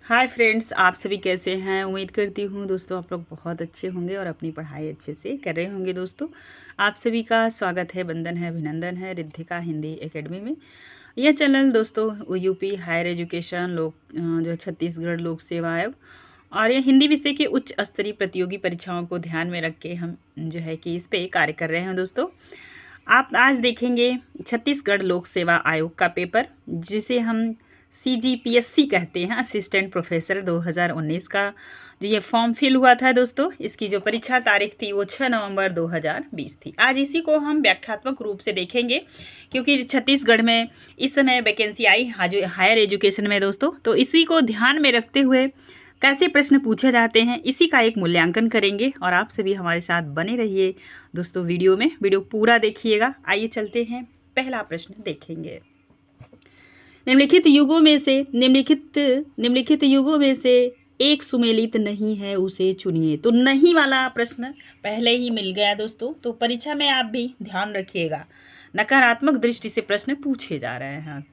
Hi friends, आप सभी कैसे हैं। उम्मीद करती हूँ दोस्तों आप लोग बहुत अच्छे होंगे और अपनी पढ़ाई अच्छे से कर रहे होंगे। दोस्तों आप सभी का स्वागत है, वंदन है, अभिनंदन है रिद्धिका हिंदी एकेडमी में। यह चैनल दोस्तों यूपी हायर एजुकेशन जो छत्तीसगढ़ लोक सेवा आयोग और ये हिंदी विषय के उच्च स्तरीय प्रतियोगी परीक्षाओं को ध्यान में रख के हम जो है कि इस पे कार्य कर रहे हैं। दोस्तों आप आज देखेंगे छत्तीसगढ़ लोक सेवा आयोग का पेपर, जिसे हम CGPSC कहते हैं, असिस्टेंट प्रोफेसर 2019 का जो ये फॉर्म फिल हुआ था। दोस्तों इसकी जो परीक्षा तारीख थी वो 6 नवंबर 2020 थी। आज इसी को हम व्याख्यात्मक रूप से देखेंगे, क्योंकि छत्तीसगढ़ में इस समय वैकेंसी आई हायर एजुकेशन में दोस्तों, तो इसी को ध्यान में रखते हुए कैसे प्रश्न पूछे जाते हैं इसी का एक मूल्यांकन करेंगे। और आप सभी हमारे साथ बने रहिए दोस्तों, वीडियो पूरा देखिएगा। आइए चलते हैं, पहला प्रश्न देखेंगे। निम्नलिखित युगों में से एक सुमेलित नहीं है, उसे चुनिए। तो नहीं वाला प्रश्न पहले ही मिल गया दोस्तों, तो परीक्षा में आप भी ध्यान रखिएगा, नकारात्मक दृष्टि से प्रश्न पूछे जा रहे हैं।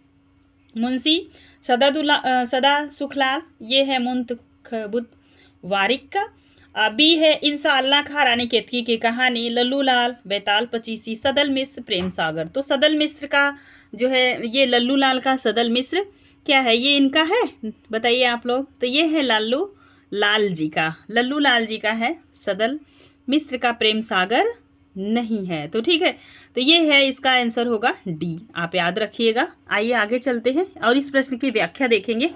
मुंशी सदा सुखलाल, ये है मुंतखबुत वारिक का। बी है इंशाअल्लाह खां रानी केतकी की कहानी, लल्लू लाल, बैताल पचीसी, सदल मिश्र, प्रेम सागर। तो सदल मिश्र का जो है ये लल्लू लाल का सदल मिश्र क्या है, ये इनका है, बताइए आप लोग। तो ये है लल्लू लाल जी का है सदल मिश्र का प्रेम सागर नहीं है। तो ठीक है, तो ये है इसका आंसर होगा डी, आप याद रखिएगा। आइए आगे चलते हैं और इस प्रश्न की व्याख्या देखेंगे।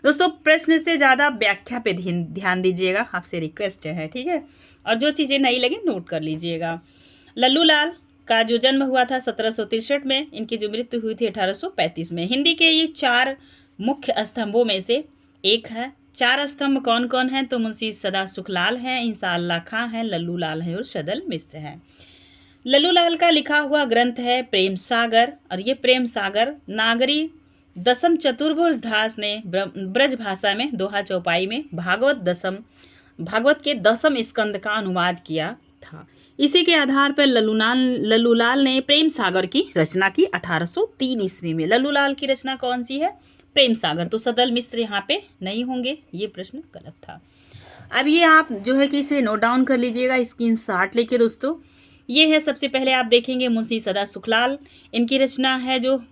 दोस्तों प्रश्न से ज़्यादा व्याख्या पे ध्यान दीजिएगा, आपसे रिक्वेस्ट है, ठीक है। और जो चीज़ें नहीं लगे नोट कर लीजिएगा। लल्लू लाल का जो जन्म हुआ था 1763 में, इनकी जो मृत्यु हुई थी 1835 में। हिंदी के ये 4 मुख्य स्तंभों में से एक है। 4 स्तंभ कौन कौन हैं, तो मुंशी सदा सुखलाल हैं, इंशाअल्लाह खां हैं, लल्लू लाल हैं और सदल मिश्र हैं। लल्लू लाल का लिखा हुआ ग्रंथ है प्रेम सागर, और ये प्रेम सागर नागरी दसम चतुर्भुज दास ने ब्रज भाषा में दोहा चौपाई में भागवत के 10वें स्कंद का अनुवाद किया था। इसी के आधार पर लल्लू लाल ने प्रेम सागर की रचना की 1803 ईस्वी में। लल्लू लाल की रचना कौन सी है, प्रेम सागर। तो सदल मिश्र यहाँ पे नहीं होंगे, ये प्रश्न गलत था। अब ये आप जो है कि इसे नोट डाउन कर लीजिएगा, स्क्रीनशॉट लेके दोस्तों। ये है सबसे पहले आप देखेंगे मुंशी सदा सुखलाल, इनकी रचना है जो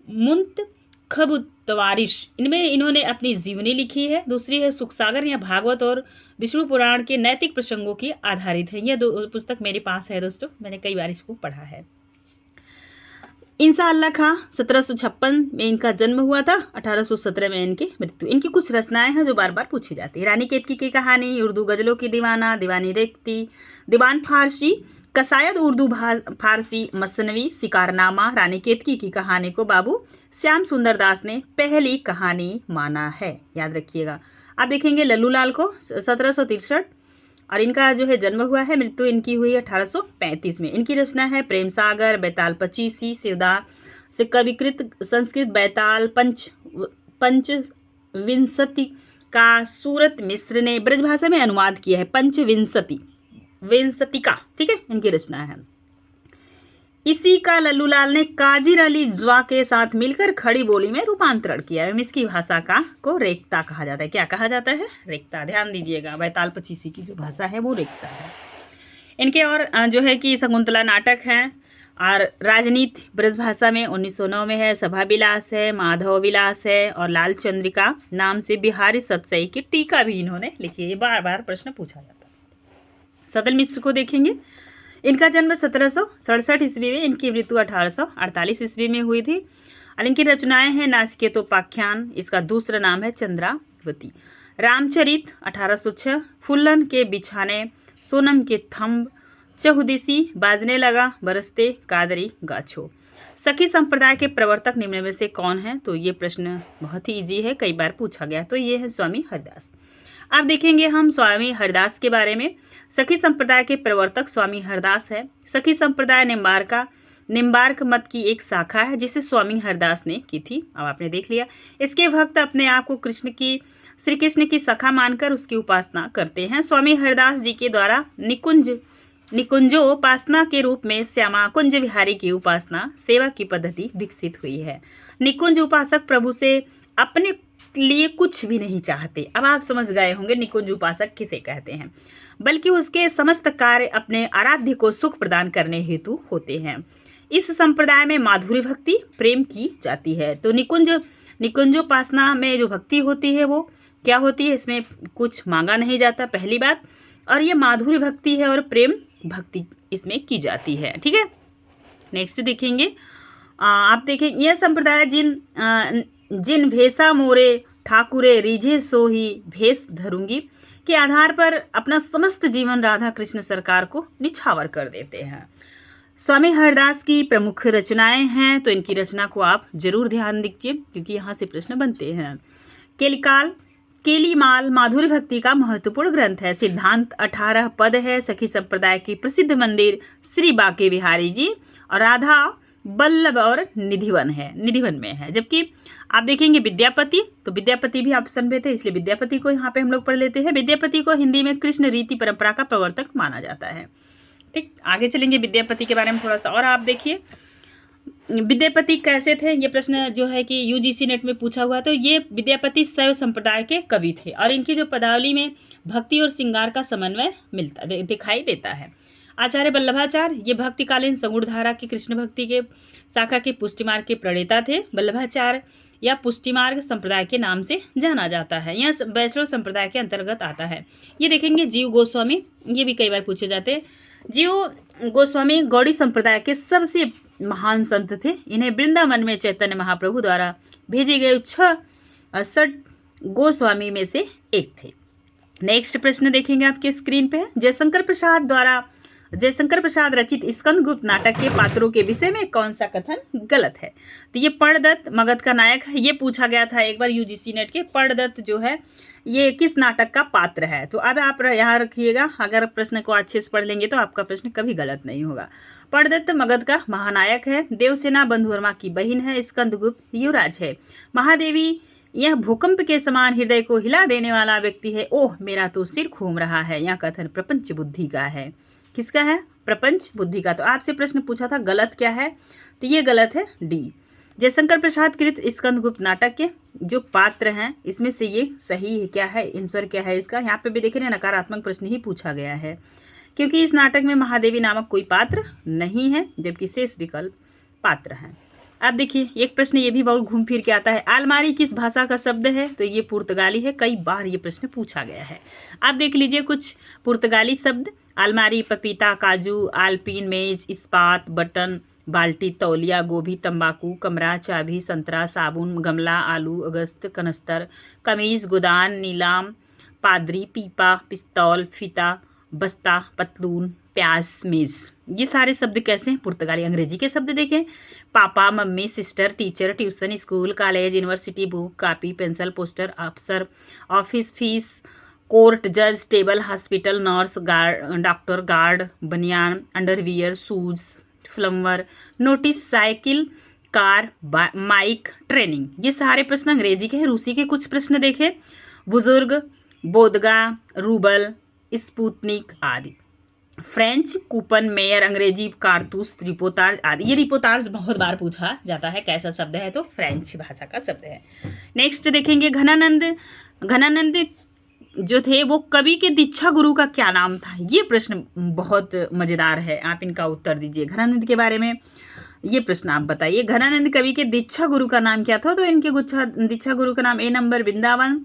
मुंतखबुतवारिश, इनमें इन्होंने अपनी जीवनी लिखी है। दूसरी है सुखसागर, या भागवत और विष्णु पुराण के नैतिक प्रसंगों की आधारित है। यह 2 पुस्तक मेरे पास है दोस्तों, मैंने कई बार इसको पढ़ा है। इंशाअल्लाह खां 1756 में इनका जन्म हुआ था, 1817 में इनकी मृत्यु। इनकी कुछ रचनाएं हैं जो बार बार पूछी जाती है। रानी केतकी की कहानी, उर्दू गजलों की दीवाना, दीवानी रेखती, दीवान फारसी, कसायद उर्दू फारसी मसनवी, शिकारनामा। रानी केतकी की कहानी को बाबू श्याम सुंदर दास ने पहली कहानी माना है, याद रखिएगा। आप देखेंगे लल्लू लाल को 1763, और इनका जो है जन्म हुआ है, मृत्यु इनकी हुई 1835 में। इनकी रचना है प्रेम सागर, बैताल पचीसी, शिवदास से कविकृत संस्कृत बैताल पंचविंशति का सूरत मिश्र ने ब्रजभाषा में अनुवाद किया है। विंशति का, ठीक है, इनकी रचना है। इसी का लल्लू लाल ने काजिर अली ज्वा के साथ मिलकर खड़ी बोली में रूपांतरण किया है। इसकी भाषा को रेखता कहा जाता है। क्या कहा जाता है, रेखता। ध्यान दीजिएगा, बैताल पचीसी की जो भाषा है वो रेखता है। इनके और जो है कि शकुंतला नाटक है, और राजनीति ब्रजभाषा में 1909 में है। सभा विलास है, माधव विलास है, और लाल चंद्रिका नाम से बिहारी सतसई की टीका भी इन्होंने लिखी है। बार बार प्रश्न पूछा जाता है। सदल मिश्र को देखेंगे, इनका जन्म 1767 ईस्वी में, इनकी मृत्यु 1848 ईस्वी में हुई थी। और इनकी रचनाएं हैं नाचिकेतोपाख्यान, इसका दूसरा नाम है चंद्रावती, रामचरित 1806, फुल्लन के बिछाने, सोनम के थंब, चहुदिशी, बाजने लगा, बरसते कादरी गाछो। सखी संप्रदाय के प्रवर्तक निम्न में से कौन है, तो ये प्रश्न बहुत ही इजी है, कई बार पूछा गया। तो ये है स्वामी हरिदास। अब देखेंगे हम स्वामी हरिदास के बारे में। सखी संप्रदाय के प्रवर्तक स्वामी हरिदास है। सखी संप्रदाय निम्बार्क मत की एक शाखा है, जिसे स्वामी हरिदास ने की थी। अब आपने देख लिया। इसके भक्त अपने आप को श्री कृष्ण की सखा मानकर उसकी उपासना करते हैं। स्वामी हरिदास जी के द्वारा निकुंजोपासना के रूप में श्यामा कुंज विहारी की उपासना सेवा की पद्धति विकसित हुई है। निकुंज उपासक प्रभु से अपने लिए कुछ भी नहीं चाहते। अब आप समझ गए होंगे निकुंज उपासक किसे कहते हैं, बल्कि उसके समस्त कार्य अपने आराध्य को सुख प्रदान करने हेतु होते हैं। इस संप्रदाय में माधुर्य भक्ति प्रेम की जाती है। तो निकुंजोपासना में जो भक्ति होती है वो क्या होती है, इसमें कुछ मांगा नहीं जाता पहली बात, और ये माधुर्य भक्ति है और प्रेम भक्ति इसमें की जाती है। ठीक है, नेक्स्ट देखेंगे। आप देखें, यह संप्रदाय जिन भेषा मोरे ठाकुरे रिझे सो ही भेष धरूंगी के आधार पर अपना समस्त जीवन राधा कृष्ण सरकार को निछावर कर देते हैं। स्वामी हरदास की प्रमुख रचनाएं हैं, तो इनकी रचना को आप जरूर ध्यान दीजिए क्योंकि यहाँ से प्रश्न बनते हैं। केलीमाल माधुर्य भक्ति का महत्वपूर्ण ग्रंथ है। सिद्धांत 18 पद है। सखी संप्रदाय की प्रसिद्ध मंदिर श्री बांके बिहारी जी और राधा बल्लभ और निधिवन में है। जबकि आप देखेंगे विद्यापति, तो विद्यापति भी ऑप्शन पे थे इसलिए विद्यापति को यहाँ पे हम लोग पढ़ लेते हैं। विद्यापति को हिंदी में कृष्ण रीति परंपरा का प्रवर्तक माना जाता है। ठीक, आगे चलेंगे विद्यापति के बारे में थोड़ा सा और आप देखिए विद्यापति कैसे थे। ये प्रश्न जो है कि यूजीसी नेट में पूछा हुआ, तो ये विद्यापति शैव संप्रदाय के कवि थे और इनकी जो पदावली में भक्ति और श्रृंगार का समन्वय दिखाई देता है। आचार्य वल्लभाचार्य ये भक्तिकालीन सगुण धारा की कृष्ण भक्ति के शाखा के पुष्टिमार्ग के प्रणेता थे। वल्लभाचार्य या पुष्टिमार्ग संप्रदाय के नाम से जाना जाता है। यह वैष्णव संप्रदाय के अंतर्गत आता है। ये देखेंगे जीव गोस्वामी, ये भी कई बार पूछे जाते हैं। जीव गोस्वामी गौड़ी संप्रदाय के सबसे महान संत थे। इन्हें वृंदावन में चैतन्य महाप्रभु द्वारा भेजे गए 6 गोस्वामी में से एक थे। नेक्स्ट प्रश्न देखेंगे आपके स्क्रीन पे। जयशंकर प्रसाद रचित स्कंदगुप्त नाटक के पात्रों के विषय में कौन सा कथन गलत है? तो ये पर्णदत्त मगध का नायक है। ये पूछा गया था एक बार यूजीसी नेट के, पर्णदत्त जो है ये किस नाटक का पात्र है? तो अब आप यहाँ रखिएगा, अगर प्रश्न को अच्छे से पढ़ लेंगे तो आपका प्रश्न कभी गलत नहीं होगा। पर्णदत्त मगध का महानायक है। देवसेना बंधुवर्मा की बहन है। स्कंदगुप्त युवराज है। महादेवी यह भूकंप के समान हृदय को हिला देने वाला व्यक्ति है। ओह मेरा तो सिर घूम रहा है। यह कथन प्रपंच बुद्धि का है। किसका है? प्रपंच बुद्धि का। तो आपसे प्रश्न पूछा था गलत क्या है, तो ये गलत है डी। जयशंकर प्रसाद कृत स्कंदगुप्त नाटक के जो पात्र हैं इसमें से ये सही है क्या है, आंसर क्या है इसका? यहाँ पे भी देख रहे हैं नकारात्मक प्रश्न ही पूछा गया है क्योंकि इस नाटक में महादेवी नामक कोई पात्र नहीं है जबकि शेष विकल्प पात्र हैं। अब देखिए एक प्रश्न ये भी बहुत घूम फिर के आता है। आलमारी किस भाषा का शब्द है? तो ये पुर्तगाली है। कई बार ये प्रश्न पूछा गया है। आप देख लीजिए कुछ पुर्तगाली शब्द। आलमारी, पपीता, काजू, आलपीन, मेज, इस्पात, बटन, बाल्टी, तौलिया, गोभी, तंबाकू, कमरा, चाबी, संतरा, साबुन, गमला, आलू, अगस्त, कनस्तर, कमीज, गोदान, नीलाम, पादरी, पीपा, पिस्तौल, फीता, बस्ता, पतलून, प्याज, मेज। ये सारे शब्द कैसे हैं? पुर्तगाली। अंग्रेजी के शब्द देखें, papa, mummy, sister, teacher, tuition, school, college, university, book, copy, pencil, poster, अफसर, ऑफिस, फीस, कोर्ट, जज, table, hospital, nurse, doctor, guard, बनियान, underwear, shoes, plumber, notice, cycle, car, mic, training. ये सारे प्रश्न अंग्रेजी के हैं। रूसी के कुछ प्रश्न देखें, बुजुर्ग, बोदगा, रूबल, स्पुतनिक आदि। फ्रेंच, कूपन, मेयर, अंग्रेजी, कारतूस, रिपोर्टाज आदि। ये रिपोर्टाज बहुत बार पूछा जाता है कैसा शब्द है, तो फ्रेंच भाषा का शब्द है। नेक्स्ट देखेंगे घनानंद जो थे वो कवि के दीक्षा गुरु का क्या नाम था? ये प्रश्न बहुत मजेदार है, आप इनका उत्तर दीजिए। घनानंद के बारे में ये प्रश्न आप बताइए। घनानंद कवि के दीक्षा गुरु का नाम क्या था? तो इनके दीक्षा गुरु का नाम ए नंबर वृंदावन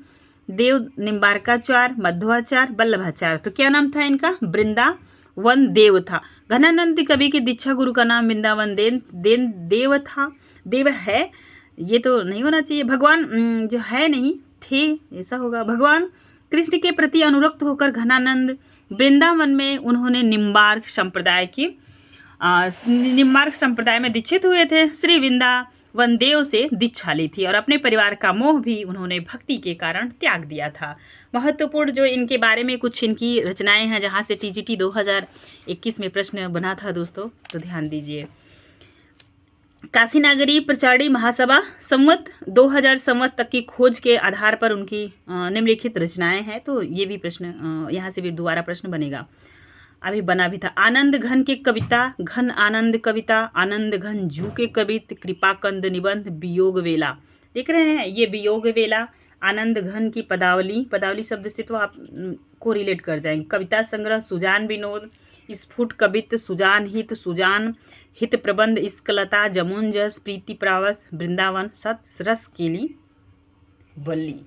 देव, निम्बारकाचार्य, मध्वाचार्य, वल्लभाचार्य। तो क्या नाम था इनका? वृंदावन देव था। घनानंद कवि के दीक्षा गुरु का नाम वृंदावन देव था। देव है, ये तो नहीं होना चाहिए। भगवान जो है नहीं थे, ऐसा होगा। भगवान कृष्ण के प्रति अनुरक्त होकर घनानंद वृंदावन में उन्होंने निम्बार्क संप्रदाय में दीक्षित हुए थे। श्री वृंदावन देव से दीक्षा ली थी और अपने परिवार का मोह भी उन्होंने भक्ति के कारण त्याग दिया था। महत्वपूर्ण जो इनके बारे में कुछ इनकी रचनाएं हैं जहां से टीजीटी 2021 में प्रश्न बना था दोस्तों, तो ध्यान दीजिए। काशी नागरी प्रचारी महासभा संवत 2000 संवत तक की खोज के आधार पर उनकी निम्नलिखित रचनाएं हैं। तो ये भी प्रश्न यहाँ से भी दोबारा प्रश्न बनेगा, अभी बना भी था। आनंद घन के कविता, घन आनंद कविता, आनंद घन जू के कवित, कृपाकंद निबंध, वियोग वेला। देख रहे हैं ये वियोग वेला, आनंद घन की पदावली, पदावली शब्द से तो आप को रिलेट कर जाएंगे। कविता संग्रह, सुजान विनोद, स्फुट कवित्त, सुजान हित, सुजान हित प्रबंध, इस्कलता, जमुन जस, प्रीति प्रावस, वृंदावन, सत रस केली वल्ली।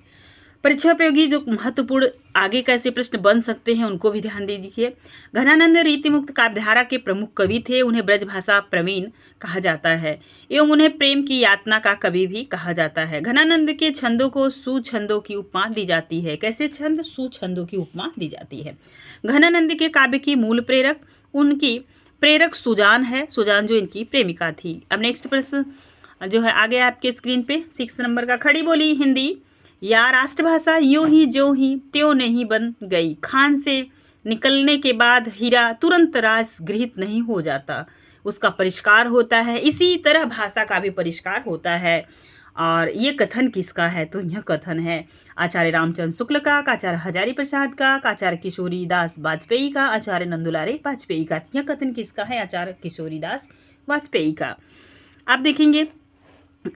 परीक्षा उपयोगी जो महत्वपूर्ण आगे कैसे प्रश्न बन सकते हैं उनको भी ध्यान दीजिए। घनानंद रीतिमुक्त काव्यधारा के प्रमुख कवि थे। उन्हें ब्रजभाषा प्रवीण कहा जाता है एवं उन्हें प्रेम की यातना का कवि भी कहा जाता है। घनानंद के छंदों को सुछंदों की उपमा दी जाती है। कैसे छंद? सुछंदों की उपमा दी जाती है। घनानंद के काव्य की मूल प्रेरक, उनकी प्रेरक सुजान है, सुजान जो इनकी प्रेमिका थी। अब नेक्स्ट प्रश्न जो है आगे आपके स्क्रीन पे 6 नंबर का, खड़ी बोली हिंदी या राष्ट्रभाषा यूं ही ज्यों ही त्यों नहीं बन गई। खान से निकलने के बाद हीरा तुरंत राज गृहित नहीं हो जाता, उसका परिष्कार होता है। इसी तरह भाषा का भी परिष्कार होता है। और ये कथन किसका है? तो यह कथन है आचार्य रामचंद्र शुक्ल का, आचार्य हजारी प्रसाद का, आचार्य किशोरी दास वाजपेयी का, आचार्य नंदुलारे वाजपेयी का। यह कथन किसका है? आचार्य किशोरी दास वाजपेयी का। आप देखेंगे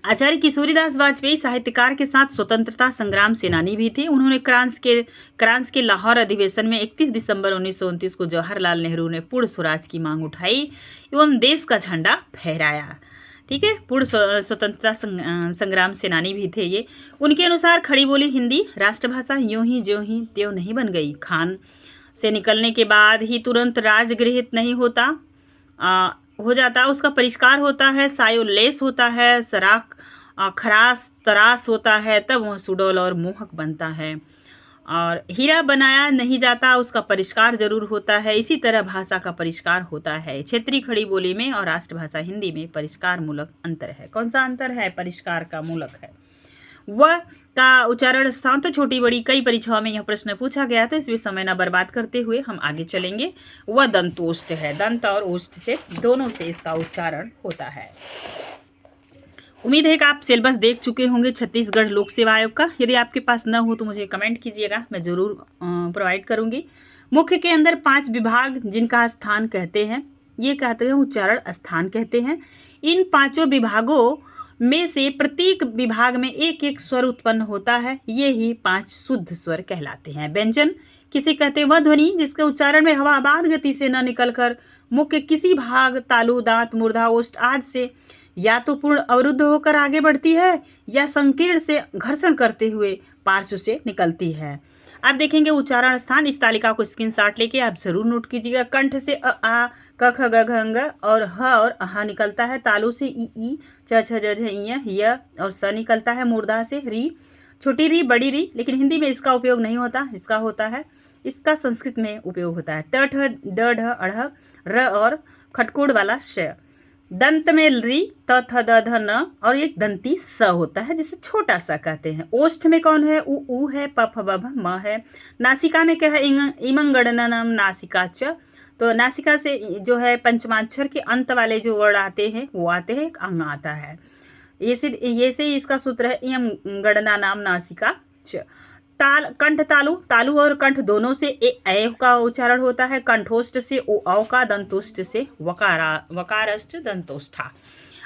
आचार्य किशोरीदास वाजपेयी साहित्यकार के साथ स्वतंत्रता संग्राम सेनानी भी थे। उन्होंने क्रांस के लाहौर अधिवेशन में 31 दिसंबर 1929 को जवाहरलाल नेहरू ने पूर्ण स्वराज की मांग उठाई एवं देश का झंडा फहराया। ठीक है, पूर्ण स्वतंत्रता संग्राम सेनानी भी थे ये। उनके अनुसार खड़ी बोली हिंदी राष्ट्रभाषा यूं ही ज्यों ही त्यों नहीं बन गई। खान से निकलने के बाद ही तुरंत राज गृहित नहीं हो जाता, उसका परिष्कार होता है, सायोल्लेस होता है, सराख खरास तरास होता है, तब वह सुडौल और मोहक बनता है। और हीरा बनाया नहीं जाता, उसका परिष्कार जरूर होता है। इसी तरह भाषा का परिष्कार होता है। क्षेत्रीय खड़ी बोली में और राष्ट्रभाषा हिंदी में परिष्कार मूलक अंतर है। कौन सा अंतर है? परिष्कार का मूलक है। वह का उच्चारण स्थान तो छोटी बड़ी कई परीक्षाओं में यह प्रश्न पूछा गया था, इसलिए समय न बर्बाद करते हुए हम आगे चलेंगे। वह दंतोष्ठ है। दंत और ओष्ठ से दोनों से इसका उच्चारण होता है। उम्मीद है कि आप सिलेबस देख चुके होंगे छत्तीसगढ़ लोक सेवा आयोग का। यदि आपके पास न हो तो मुझे कमेंट कीजिएगा, मैं ज़रूर प्रोवाइड करूंगी। मुख्य के अंदर 5 विभाग जिनका स्थान कहते हैं, ये कहते हैं उच्चारण स्थान कहते हैं। इन 5 विभागों में से प्रत्येक विभाग में एक एक स्वर उत्पन्न होता है, ये ही 5 शुद्ध स्वर कहलाते हैं। व्यंजन किसे कहते हैं? वह ध्वनि जिसके उच्चारण में हवाबाद गति से न निकलकर मुख्य किसी भाग तालु दांत मूर्धा ओष्ठ आदि से या तो पूर्ण अवरुद्ध होकर आगे बढ़ती है या संकीर्ण से घर्षण करते हुए पार्श्व से निकलती है। आप देखेंगे उच्चारण स्थान, इस तालिका को स्क्रीनशॉट लेके आप जरूर नोट कीजिएगा। कंठ से अ आ क ख ग घ अंग और ह और अहा निकलता है। तालु से ई च छ ज झ य और स निकलता है। मूर्धा से री, छोटी री बड़ी री, लेकिन हिंदी में इसका उपयोग नहीं होता, इसका होता है, इसका संस्कृत में उपयोग होता है। ट ठ ड ढ अढ़ र और खटकोड़ वाला श। दंत में री त थ द ध न और एक दंती स होता है जिसे छोटा सा कहते हैं। ओष्ठ में कौन है? उ है, प फ ब भ म है। नासिका में क्या है? इमं गणनम नासिका च। तो नासिका से जो है पंचमाक्षर के अंत वाले जो वर्ड आते हैं वो आते हैं, एक अंग आता है। ये से इसका सूत्र है इयम गणना नाम नासिका च। कंठ तालु, तालु और कंठ दोनों से ए का उच्चारण होता है। कंठोष्ठ से ओ औ का, दंतोष्ठ से वकारष्ठ दंतोष्ठा।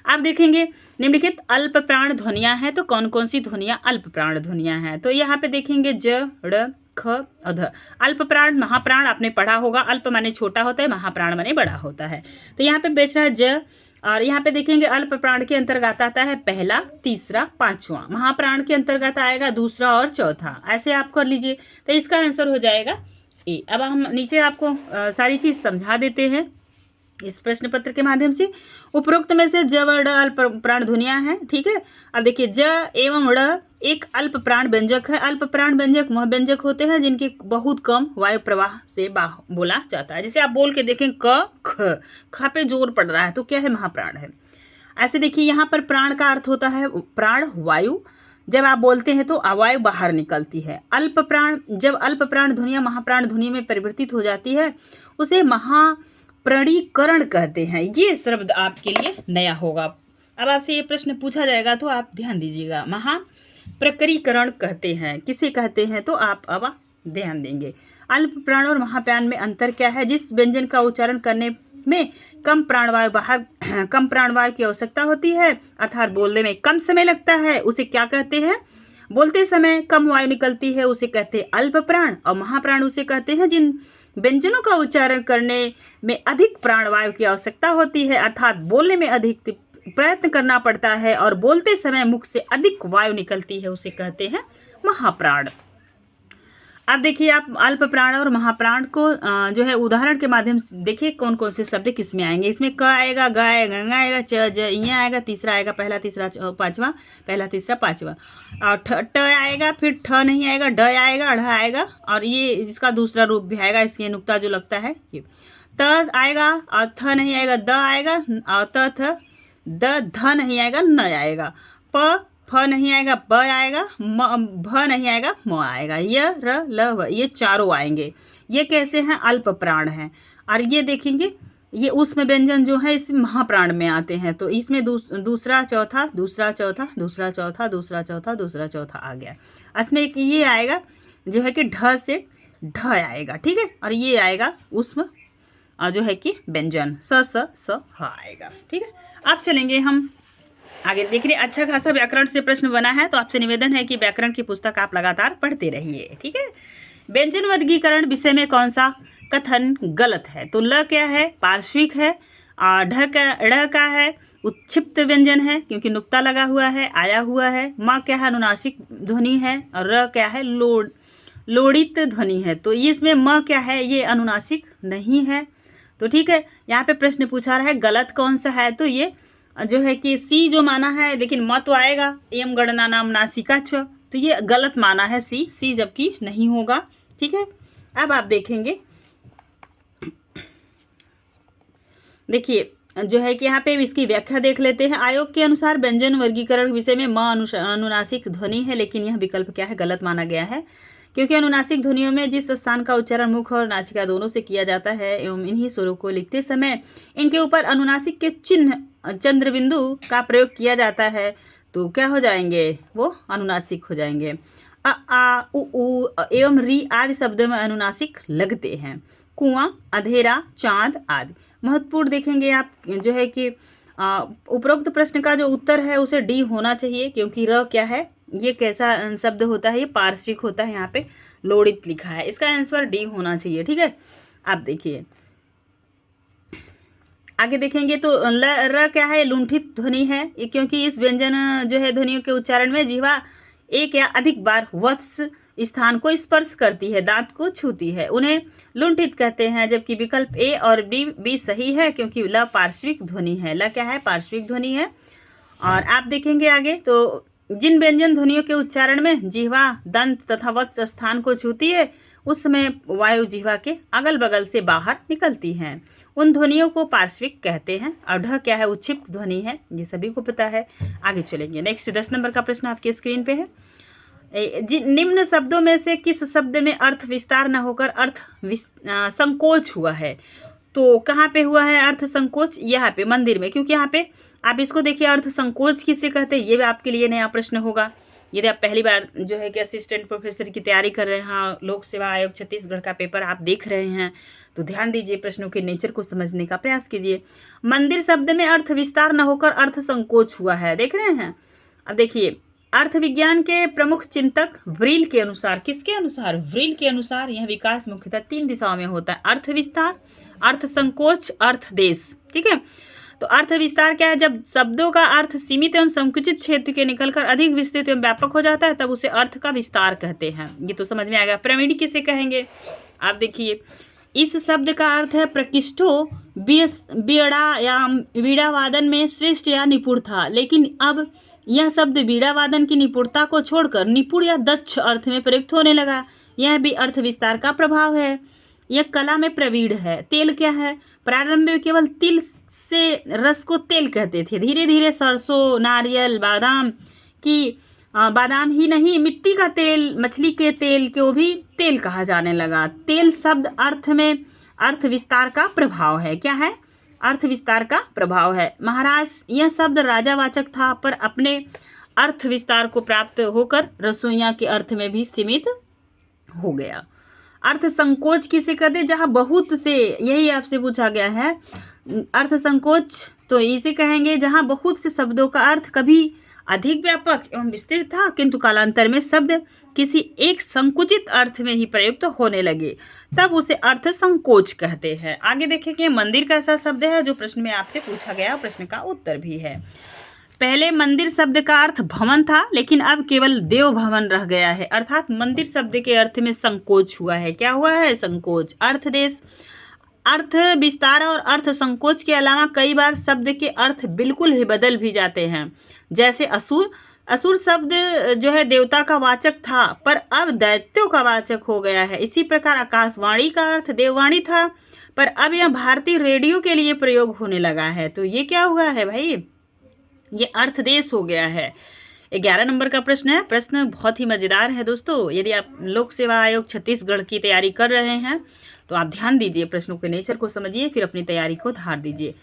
आप देखेंगे निम्नलिखित अल्प प्राण ध्वनियां हैं, तो कौन कौन सी ध्वनियां अल्प प्राण ध्वनियां हैं? तो यहाँ पे देखेंगे ज ड़ ख अध। अल्प प्राण महाप्राण आपने पढ़ा होगा। अल्प माने छोटा होता है, महाप्राण माने बड़ा होता है। तो यहाँ पे बेच रहा है ज, और यहाँ पे देखेंगे अल्प प्राण के अंतर्गत आता है पहला, तीसरा, पांचवा। महाप्राण के अंतर्गत आएगा दूसरा और चौथा। ऐसे आप कर लीजिए, तो इसका आंसर हो जाएगा ए। अब हम नीचे आपको सारी चीज समझा देते हैं इस प्रश्न पत्र के माध्यम से। उपरोक्त में से ज व ड अल्प प्राण ध्वनियां हैं। ठीक है, अब देखिए ज एवं ड़ एक अल्प प्राण व्यंजक है। अल्प प्राण व्यंजक वह व्यंजक होते हैं जिनके बहुत कम वायु प्रवाह से बोला जाता है। जैसे आप बोल के देखें क ख, ख पे जोर पड़ रहा है तो क्या है? महाप्राण है। ऐसे देखिए यहाँ पर प्राण का अर्थ होता है प्राण वायु। जब आप बोलते हैं तो अवायु बाहर निकलती है। अल्प प्राण, जब अल्प प्राण ध्वनियां महाप्राण ध्वनि में परिवर्तित हो जाती है उसे महाप्रणीकरण कहते हैं। ये शब्द आपके लिए नया होगा। अब आपसे ये प्रश्न पूछा जाएगा तो आप ध्यान दीजिएगा। महाप्रकरीकरण कहते हैं। किसे कहते हैं? तो आप अब ध्यान देंगे। अल्प प्राण और महाप्राण में अंतर क्या है? जिस व्यंजन का उच्चारण करने में कम प्राणवायु की आवश्यकता होती है, अर्थात बोलने में कम समय लगता है, उसे क्या कहते हैं? बोलते समय कम वायु निकलती है उसे कहते हैं अल्प प्राण, और महाप्राण उसे कहते हैं जिन व्यंजनों का उच्चारण करने में अधिक प्राणवायु की आवश्यकता होती है, अर्थात बोलने में अधिक प्रयत्न करना पड़ता है और बोलते समय मुख से अधिक वायु निकलती है, उसे कहते हैं महाप्राण। अब देखिए आप अल्प प्राण और महाप्राण को जो है उदाहरण के माध्यम से देखिए कौन कौन से शब्द किस में आएंगे। इसमें क आएगा, ग आएगा, ङ आएगा, च, ज, इ आएगा, तीसरा आएगा पहला, तीसरा पांचवा, पहला, तीसरा, पांचवा, और ट आएगा, फिर ठ नहीं आएगा, ड आएगा, ढ़ आएगा, और ये इसका दूसरा रूप भी आएगा, इसके नुक्ता जो लगता है ये त आएगा, और थ नहीं आएगा, द आएगा, और त थ द ध नहीं आएगा, न आएगा, प फ नहीं आएगा, ब आएगा, म भ नहीं आएगा, म आएगा, य र ल व, ये चारों आएंगे। ये कैसे हैं? अल्प प्राण हैं। और ये देखेंगे ये उसमें व्यंजन जो है इस महाप्राण में आते हैं। तो इसमें दूसरा चौथा, दूसरा चौथा, दूसरा चौथा, दूसरा चौथा, दूसरा चौथा आ गया। इसमें एक ये आएगा जो है कि ढ से ढ आएगा, ठीक है, और ये आएगा उसमें जो है कि व्यंजन स ह आएगा, ठीक है। अब चलेंगे हम आगे। देख रहे अच्छा खासा व्याकरण से प्रश्न बना है, तो आपसे निवेदन है कि व्याकरण की पुस्तक आप लगातार पढ़ते रहिए, ठीक है। व्यंजन वर्गीकरण विषय में कौन सा कथन गलत है? तो ल क्या है? पार्श्विक है। ढ़ का है? उत्क्षिप्त व्यंजन है क्योंकि नुक्ता लगा हुआ है, आया हुआ है। म क्या है? अनुनासिक ध्वनि है। और र क्या है? लोड़ित ध्वनि है। तो ये इसमें म क्या है? ये अनुनासिक नहीं है। तो ठीक है, यहाँ पे प्रश्न पूछा रहा है गलत कौन सा है, तो ये जो है कि सी जो माना है, लेकिन म तो आएगा, एम गणना नाम नासिका छ, तो ये गलत माना है सी जबकि नहीं होगा, ठीक है। अब आप देखेंगे, देखिए जो है कि यहाँ पे इसकी व्याख्या देख लेते हैं। आयोग के अनुसार व्यंजन वर्गीकरण विषय में म अनुनासिक ध्वनि है, लेकिन यह विकल्प क्या है? गलत माना गया है, क्योंकि अनुनासिक ध्वनियों में जिस स्थान का उच्चारण मुख और नासिका दोनों से किया जाता है एवं इन्हीं स्वरों को लिखते समय इनके ऊपर अनुनासिक के चिन्ह चंद्र बिंदु का प्रयोग किया जाता है, तो क्या हो जाएंगे? वो अनुनासिक हो जाएंगे। अ आ उ एवं री आदि शब्दों में अनुनासिक लगते हैं। कुआं, अंधेरा, चांद आदि। महत्वपूर्ण देखेंगे आप जो है कि उपरोक्त प्रश्न का जो उत्तर है उसे डी होना चाहिए, क्योंकि र क्या है? ये कैसा शब्द होता है? ये पार्श्विक होता है, यहाँ पे लोड़ित लिखा है, इसका आंसर डी होना चाहिए, ठीक है। आप देखिए आगे देखेंगे तो र क्या है? लुंठित ध्वनि है, क्योंकि इस व्यंजन जो है ध्वनियों के उच्चारण में जिह्वा एक या अधिक बार वत्स स्थान को स्पर्श करती है, दांत को छूती है, उन्हें लुंठित कहते हैं। जबकि विकल्प ए और बी सही है, क्योंकि ल पार्श्विक ध्वनि है। ल क्या है? पार्श्विक ध्वनि है। और आप देखेंगे आगे तो जिन व्यंजन ध्वनियों के उच्चारण में जिह्वा दंत तथा वत्स स्थान को छूती है उस समय वायु जिह्वा के अगल बगल से बाहर निकलती हैं, उन ध्वनियों को पार्श्विक कहते हैं। और ढ क्या है? उत्क्षिप्त ध्वनि है, ये सभी को पता है। आगे चलेंगे, नेक्स्ट 10 नंबर का प्रश्न आपके स्क्रीन पे है। निम्न शब्दों में से किस शब्द में अर्थ विस्तार न होकर अर्थ संकोच हुआ है? तो कहाँ पे हुआ है अर्थ संकोच? यहाँ पे मंदिर में, क्योंकि यहाँ पे आप इसको देखिए अर्थ संकोच किसे कहते हैं, ये भी आपके लिए नया प्रश्न होगा। यदि आप पहली बार जो है कि असिस्टेंट प्रोफेसर की तैयारी कर रहे हैं, लोक सेवा आयोग छत्तीसगढ़ का पेपर आप देख रहे हैं, तो ध्यान दीजिए, प्रश्नों के नेचर को समझने का प्रयास कीजिए। मंदिर शब्द में अर्थ विस्तार न होकर अर्थ संकोच हुआ है, देख रहे हैं। अब देखिए अर्थ विज्ञान के प्रमुख चिंतक व्रील के अनुसार, किसके अनुसार? व्रील के अनुसार यह विकास मुख्यतः 3 दिशाओं में होता है, अर्थ विस्तार, अर्थ संकोच, अर्थ देश, ठीक है। तो अर्थ विस्तार क्या है? जब शब्दों का अर्थ सीमित एवं संकुचित क्षेत्र के निकलकर अधिक विस्तृत एवं व्यापक हो जाता है, तब उसे अर्थ का विस्तार कहते हैं। ये तो समझ में आ गया। पिरामिड किसे कहेंगे? आप देखिए इस शब्द का अर्थ है प्रकृष्टो बीड़ा या बीड़ा वादन में श्रेष्ठ या निपुण था, लेकिन अब यह शब्द बीड़ा वादन की निपुणता को छोड़कर निपुण या दक्ष अर्थ में प्रयुक्त होने लगा। यह भी अर्थ विस्तार का प्रभाव है। यह कला में प्रवीण है। तेल क्या है? प्रारंभ में केवल तिल से रस को तेल कहते थे, धीरे धीरे सरसों, नारियल, बादाम ही नहीं, मिट्टी का तेल, मछली के तेल को भी तेल कहा जाने लगा। तेल शब्द अर्थ में अर्थ विस्तार का प्रभाव है। क्या है? अर्थ विस्तार का प्रभाव है। महाराज यह शब्द राजावाचक था, पर अपने अर्थ विस्तार को प्राप्त होकर रसोइया के अर्थ में भी सीमित हो गया। अर्थ संकोच किसे कहते? जहाँ बहुत से, यही आपसे पूछा गया है, अर्थ संकोच तो इसे कहेंगे जहाँ बहुत से शब्दों का अर्थ कभी अधिक व्यापक एवं विस्तृत था, किंतु कालांतर में शब्द किसी एक संकुचित अर्थ में ही प्रयुक्त होने लगे, तब उसे अर्थ संकोच कहते हैं। आगे देखेंगे मंदिर कैसा शब्द है, जो प्रश्न में आपसे पूछा गया, प्रश्न का उत्तर भी है। पहले मंदिर शब्द का अर्थ भवन था, लेकिन अब केवल देव भवन रह गया है, अर्थात मंदिर शब्द के अर्थ में संकोच हुआ है। क्या हुआ है? संकोच। अर्थ देश, अर्थ विस्तार और अर्थ संकोच के अलावा कई बार शब्द के अर्थ बिल्कुल ही बदल भी जाते हैं। जैसे असुर, असुर शब्द जो है देवता का वाचक था, पर अब दैत्यों का वाचक हो गया है। इसी प्रकार आकाशवाणी का अर्थ देववाणी था, पर अब यह भारतीय रेडियो के लिए प्रयोग होने लगा है। तो ये क्या हुआ है भाई? ये अर्थ देश हो गया है। 11 नंबर का प्रश्न है। प्रश्न बहुत ही मज़ेदार है दोस्तों। यदि आप लोक सेवा आयोग छत्तीसगढ़ की तैयारी कर रहे हैं तो आप ध्यान दीजिए, प्रश्नों के नेचर को समझिए, फिर अपनी तैयारी को धार दीजिए।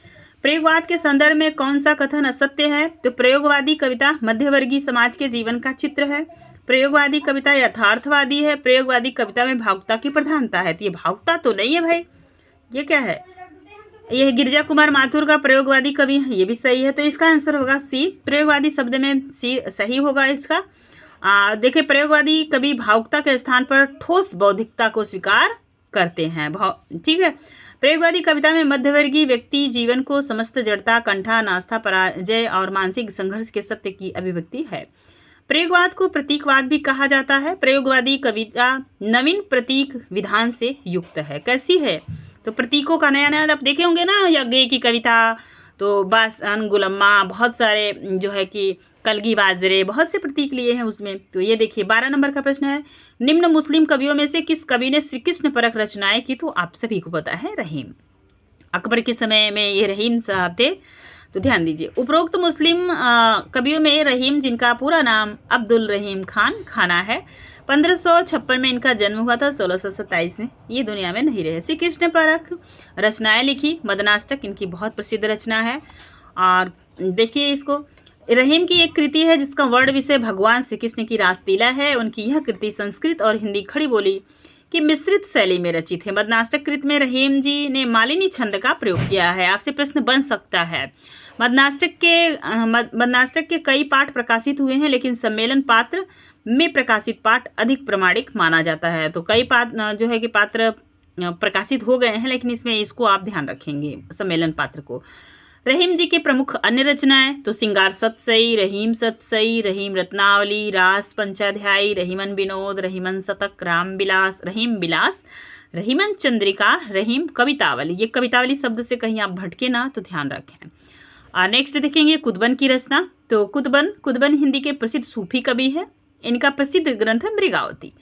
प्रयोगवाद के संदर्भ में कौन सा कथन असत्य है? तो प्रयोगवादी कविता मध्यवर्गीय समाज के जीवन का चित्र है। प्रयोगवादी कविता यथार्थवादी है। प्रयोगवादी कविता में भावुकता की प्रधानता है। तो ये भावुकता तो नहीं है भाई, ये क्या है? यह गिरिजा कुमार माथुर का प्रयोगवादी कवि है, ये भी सही है। तो इसका आंसर होगा सी। प्रयोगवादी शब्द में सी सही होगा इसका। देखिए, प्रयोगवादी कवि भावुकता के स्थान पर ठोस बौद्धिकता को स्वीकार करते हैं। ठीक है। प्रयोगवादी कविता में मध्यवर्गीय व्यक्ति जीवन को समस्त जड़ता, कंठा, नास्ता, पराजय और मानसिक संघर्ष के सत्य की अभिव्यक्ति है। प्रयोगवाद को प्रतीकवाद भी कहा जाता है। प्रयोगवादी कविता नवीन प्रतीक विधान से युक्त है। कैसी है? तो प्रतीकों का नया नया आप देखे होंगे ना, यज्ञ की कविता, तो बासन, गुलम्मा, बहुत सारे जो है कि कलगी बाजरे, बहुत से प्रतीक लिए हैं उसमें। तो ये देखिए 12 नंबर का प्रश्न है। निम्न मुस्लिम कवियों में से किस कवि ने श्री कृष्ण परक रचनाएं की? तो आप सभी को पता है, रहीम। अकबर के समय में ये रहीम साहब थे। तो ध्यान दीजिए, उपरोक्त मुस्लिम कवियों में रहीम, जिनका पूरा नाम अब्दुल रहीम खान खाना है, 1556 में इनका जन्म हुआ था, 1627 में ये दुनिया में नहीं रहे। श्री कृष्ण परक रचनाएं लिखी। मदनाष्टक इनकी बहुत प्रसिद्ध रचना है। और देखिए इसको, रहीम की एक कृति है जिसका वर्ण विषय भगवान श्री कृष्ण की रासलीला है। उनकी यह कृति संस्कृत और हिंदी खड़ी बोली की मिश्रित शैली में रचित है। मदनाष्टक कृत में रहीम जी ने मालिनी छंद का प्रयोग किया है। आपसे प्रश्न बन सकता है, मदनाष्टक के कई पाठ प्रकाशित हुए हैं, लेकिन सम्मेलन पात्र में प्रकाशित पाठ अधिक प्रमाणिक माना जाता है। तो कई पात्र जो है कि पात्र प्रकाशित हो गए हैं, लेकिन इसमें इसको आप ध्यान रखेंगे, सम्मेलन पात्र को। रहीम जी के प्रमुख अन्य रचनाएं तो सिंगार सतसई, रहीम सतसई, रहीम रत्नावली, रास पंचाध्यायी, रहीमन विनोद, रहीमन शतक, राम बिलास, रहीम बिलास, रहीमन चंद्रिका, रहीम कवितावली। ये कवितावली शब्द से कहीं आप भटके ना, तो ध्यान रखें। नेक्स्ट देखेंगे कुतुबन की रचना। तो कुतुबन हिंदी के प्रसिद्ध सूफी कवि है। इनका प्रसिद्ध ग्रंथ है मृगावती।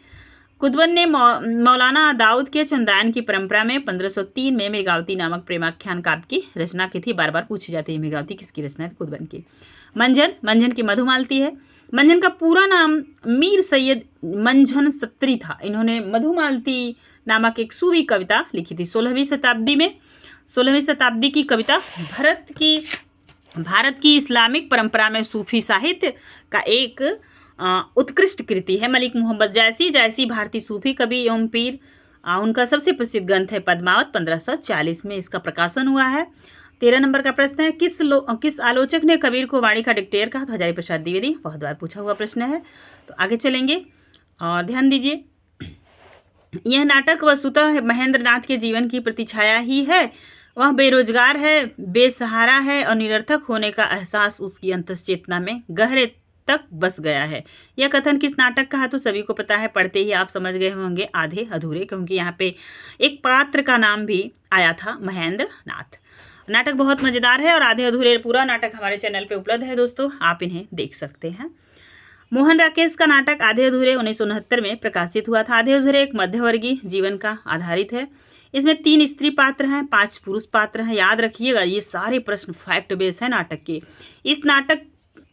कुतुबन ने मौलाना दाऊद के चंदान की परंपरा में 1503 में मृगावती नामक प्रेमाख्यान काव्य की रचना की थी। बार बार पूछी जाती है मृगावती किसकी रचना है? कुतुबन की। मंझन की मधुमालती है। मंझन का पूरा नाम मीर सैयद मंझन सत्तरी था। इन्होंने मधुमालती नामक एक सूफी कविता लिखी थी 16वीं शताब्दी में। 16वीं शताब्दी की कविता भारत की इस्लामिक परंपरा में सूफी साहित्य का एक उत्कृष्ट कृति है। मलिक मोहम्मद जायसी भारतीय सूफी कवि एवं पीर। उनका सबसे प्रसिद्ध ग्रंथ है पद्मावत। 1540 में इसका प्रकाशन हुआ है। 13 नंबर का प्रश्न है, किस आलोचक ने कबीर को वाणी का डिक्टेयर कहा? तो हजारी प्रसाद द्विवेदी। बहुत बार पूछा हुआ प्रश्न है। तो आगे चलेंगे और ध्यान दीजिए, यह नाटक वस्तुतः महेंद्र नाथ के जीवन की प्रतिछाया ही है। वह बेरोजगार है, बेसहारा है और निरर्थक होने का एहसास उसकी अंतश्चेतना में गहरे तक बस गया है। यह कथन किस नाटक का है? तो सभी को पता है, पढ़ते ही आप समझ गए होंगे, आधे अधूरे, क्योंकि यहाँ पे एक पात्र का नाम भी आया था, महेंद्र नाथ। नाटक बहुत मज़ेदार है और आधे अधूरे पूरा नाटक हमारे चैनल पे उपलब्ध है दोस्तों, आप इन्हें देख सकते हैं। मोहन राकेश का नाटक आधे अधूरे 1969 में प्रकाशित हुआ था। आधे अधूरे एक मध्यवर्गीय जीवन का आधारित है। इसमें 3 स्त्री पात्र हैं, 5 पुरुष पात्र हैं। याद रखिएगा, ये सारे प्रश्न फैक्ट बेस है नाटक के।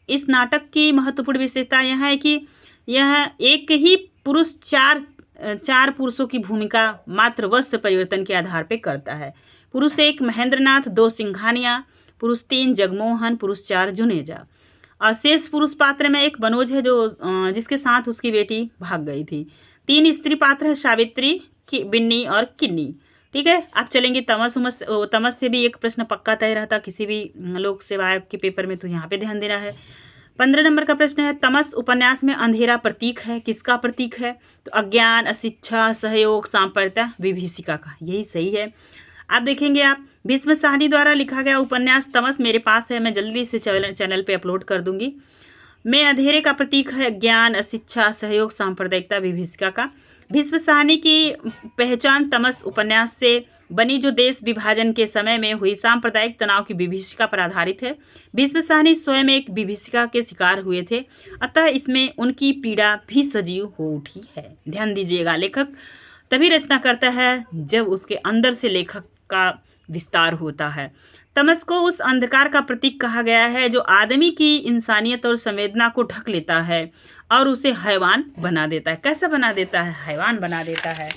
इस नाटक की महत्वपूर्ण विशेषता यह है कि यह एक ही पुरुष चार पुरुषों की भूमिका मात्र वस्त्र परिवर्तन के आधार पर करता है। पुरुष 1 महेंद्रनाथ, 2 सिंघानिया, पुरुष 3 जगमोहन, पुरुष 4 जुनेजा। और शेष पुरुष पात्र में एक मनोज है जिसके साथ उसकी बेटी भाग गई थी। 3 स्त्री पात्र है, सावित्री, बिन्नी और किन्नी। ठीक है। अब चलेंगे तमस से भी एक प्रश्न पक्का तय रहता किसी भी लोक सेवा आयोग के पेपर में, तो यहाँ पे ध्यान देना है। 15 नंबर का प्रश्न है, तमस उपन्यास में अंधेरा प्रतीक है, किसका प्रतीक है? तो अज्ञान, अशिक्षा, सहयोग, सांप्रदायिकता, विभीषिका का। यही सही है। आप देखेंगे, आप भीष्म साहनी द्वारा लिखा गया उपन्यास तमस मेरे पास है, मैं जल्दी से चैनल पे अपलोड कर दूंगी। में अंधेरे का प्रतीक है ज्ञान, अशिक्षा, सहयोग, सांप्रदायिकता, विभीषिका का। भीष्म साहनी की पहचान तमस उपन्यास से बनी, जो देश विभाजन के समय में हुई सांप्रदायिक तनाव की विभीषिका पर आधारित है। भीष्म साहनी स्वयं एक विभीषिका के शिकार हुए थे, अतः इसमें उनकी पीड़ा भी सजीव हो उठी है। ध्यान दीजिएगा, लेखक तभी रचना करता है जब उसके अंदर से लेखक का विस्तार होता है। तमस को उस अंधकार का प्रतीक कहा गया है जो आदमी की इंसानियत और संवेदना को ढक लेता है और उसे हैवान बना देता है। कैसा बना देता है? हैवान बना देता है।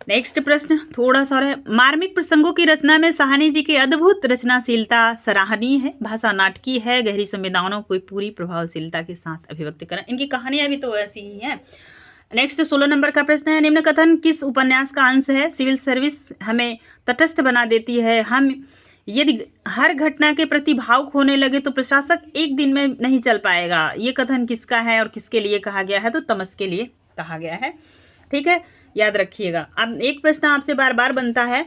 नेक्स्ट प्रश्न थोड़ा सा है, मार्मिक प्रसंगों की रचना में साहनी जी की अद्भुत रचनाशीलता सराहनीय है। भाषा नाटकीय है, गहरी संवेदनाओं को पूरी प्रभावशीलता के साथ अभिव्यक्त करें। इनकी कहानियां भी तो ऐसी ही हैं। नेक्स्ट 16 नंबर का प्रश्न है, निम्न कथन किस उपन्यास का अंश है? सिविल सर्विस हमें तटस्थ बना देती है। हम यदि हर घटना के प्रति भावुक होने लगे तो प्रशासक एक दिन में नहीं चल पाएगा। ये कथन किसका है और किसके लिए कहा गया है? तो तमस के लिए कहा गया है। ठीक है, याद रखिएगा। अब एक प्रश्न आपसे बार बार बनता है,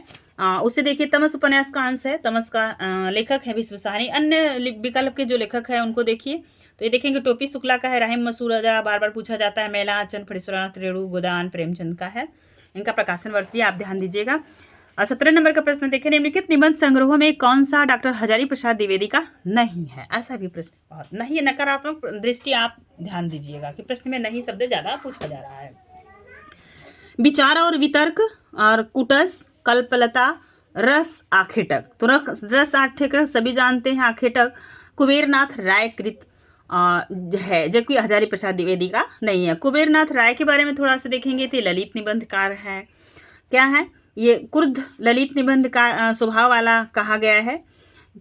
उसे देखिए। तमस उपन्यास का अंश है, तमस का लेखक है भीष्म साहनी। अन्य विकल्प के जो लेखक है उनको देखिए, तो ये देखेंगे टोपी शुक्ला का है, राहिम मसूरजा बार बार पूछा जाता है, मेला चंद, फणीश्वरनाथ रेणु, गोदान प्रेमचंद का है। इनका प्रकाशन वर्ष भी आप ध्यान दीजिएगा। और 17 नंबर का प्रश्न देखिए, निम्नलिखित निबंध संग्रहों में कौन सा डॉक्टर हजारी प्रसाद द्विवेदी का नहीं है? ऐसा भी प्रश्न बहुत नहीं, नकारात्मक दृष्टि आप ध्यान दीजिएगा कि प्रश्न में नहीं शब्द ज्यादा पूछा जा रहा है। विचार और वितर्क और कुटस, कल्पलता, रस आखेटक। तो रस आखेटक सभी जानते हैं, आखेटक कुबेरनाथ राय कृत है, जबकि हजारी प्रसाद द्विवेदी का नहीं है। कुबेरनाथ राय के बारे में थोड़ा सा देखेंगे तो ललित निबंधकार है। क्या है ये? क्रुद्ध ललित निबंध का स्वभाव वाला कहा गया है।